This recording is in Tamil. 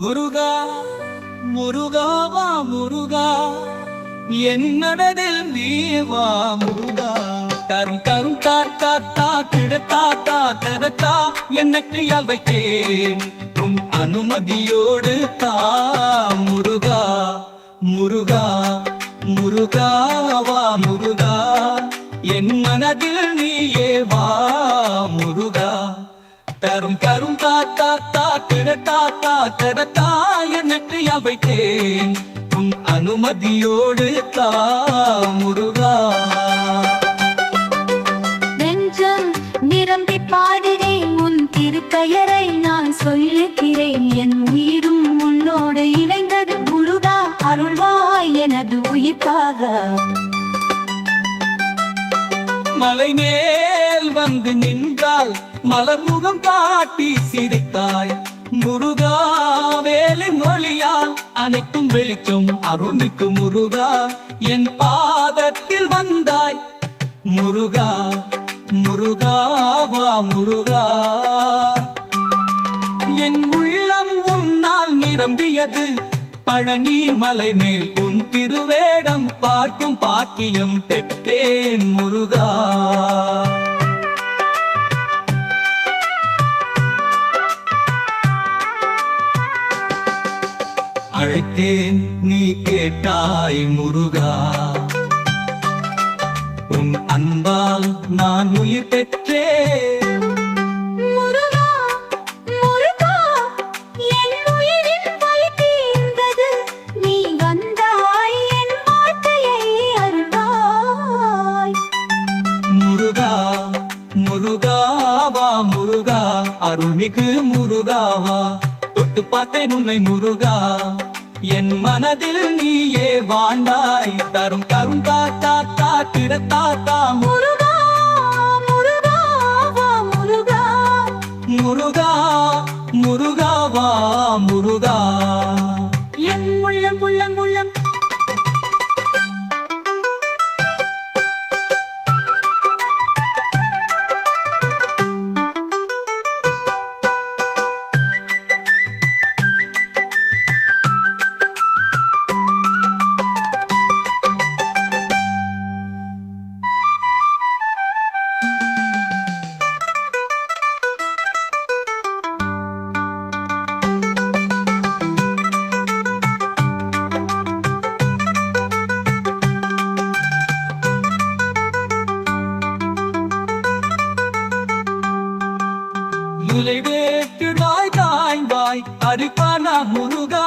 முருகா முருகாவா முருகா என் மனதில் நீவா முருகா கரும் கரும் தாத்தா கிடத்தாத்தா தரத்தா என்னை வைத்தேன் உன் அனுமதியோடு தா முருகா முருகா முருகாவா முருகா என் மனதில் நீயே வா முருகா தரும் கரும் தாத்தா கிடத்தாத்தா தரத்தா என்னை வைத்தேன் உன் அனுமதியோடு தா முருகா நெஞ்சம் நிரம்பி பாடுகிறேன் உன் திருப்பெயரை நான் சொல்லுகிறேன் என் உயிரும் உன்னோடு இணைந்தது முருகா அருள்வாய் எனது உயிர்க்காக மலை மேல் வந்து நின்றால் மலர்முகம் காட்டி சிரித்தாய் முருகா வேலை மொழியால் அனைத்தும் வெளிக்கும் அருளுக்கு முருகா என் பாதத்தில் வந்தாய் முருகா முருகாவா முருகா என் உள்ளம் உன்னால் நிரம்பியது பழனி மலை மேல் உன் திருவேடம் பார்க்கும் பாக்கியம் பெற்றேன் முருகா அழைத்தேன் நீ கேட்டாய் முருகா உன் அன்பால் நான் உயிர் பெற்றேன் முருகா முருகா என் உயிரின் வலி தீர்ந்தது நீ வந்தாய் என் வாழ்க்கையை அருள்வாய் முருகா முருகாவா முருகா அருள்மிகு முருகாவா தொட்டு பார்த்தேன் உன்னை முருகா என் மனதில் நீயே வாழ்ந்தாய் தரும் கரும் தாத்தா கிடத்தாத்தா முருகா முருகாவா முருகா முருகா முருகாவா முருகா என் உள்ளம் உள்ளம் உள்ளம் முலை வேற்றுடாய் தாய்வாய் அரிப்பானா முருகா